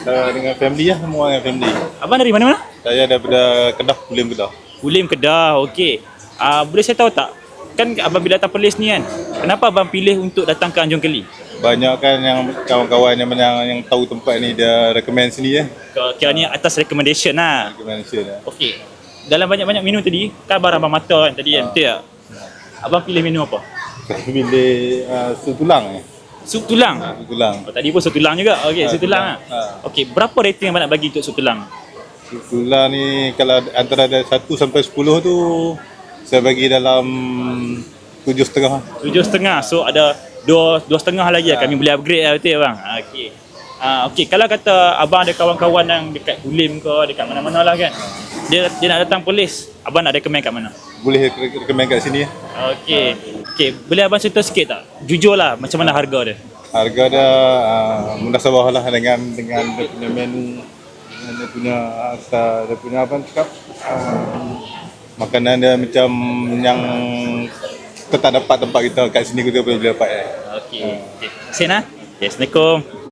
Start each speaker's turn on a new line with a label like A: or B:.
A: Dengan family lah, semua dengan family.
B: Abang dari mana-mana?
A: Saya daripada Kedah, Kulim Kedah.
B: Kulim Kedah, okey. Boleh saya tahu tak, kan abang bila datang Perlis ni kan, kenapa abang pilih untuk datang ke Anjung Keli?
A: Banyak kan yang kawan-kawan yang tahu tempat ni, dia recommend sini ya.
B: Kira ni atas recommendation lah.
A: Recommendation lah.
B: Okey. Dalam banyak-banyak minum tadi, kan abang rambang mata kan tadi kan, betul tak? Abang pilih minum apa?
A: Saya pilih sup tulang ni.
B: Sup tulang?
A: Sup tulang.
B: Tadi pun sup tulang juga. Okey, sup tulang lah.
A: Ha.
B: Okey, berapa rating abang nak bagi untuk sup tulang?
A: Sup tulang ni kalau antara 1 sampai 10 tu saya bagi dalam 7,5.
B: 7.5. So ada 2.5 lagi lah. Kami boleh upgrade lah, betul bang? Okey. Okey, kalau kata abang ada kawan-kawan yang dekat Kulim ke, dekat mana-mana lah kan, dia nak datang Perlis, abang nak recommend kat mana?
A: Boleh recommend kat sini ya.
B: Okey. Okey, boleh abang cerita sikit tak? Jujur lah, macam mana harga dia?
A: Harga dia mudah sabah lah dengan dia punya menu, dengan dia punya apa cakap, makanan dia macam yang kita tak dapat tempat kita kat sini, kita boleh dapat.
B: Okey. Okey. Terima kasih nah. Okay, Assalamualaikum.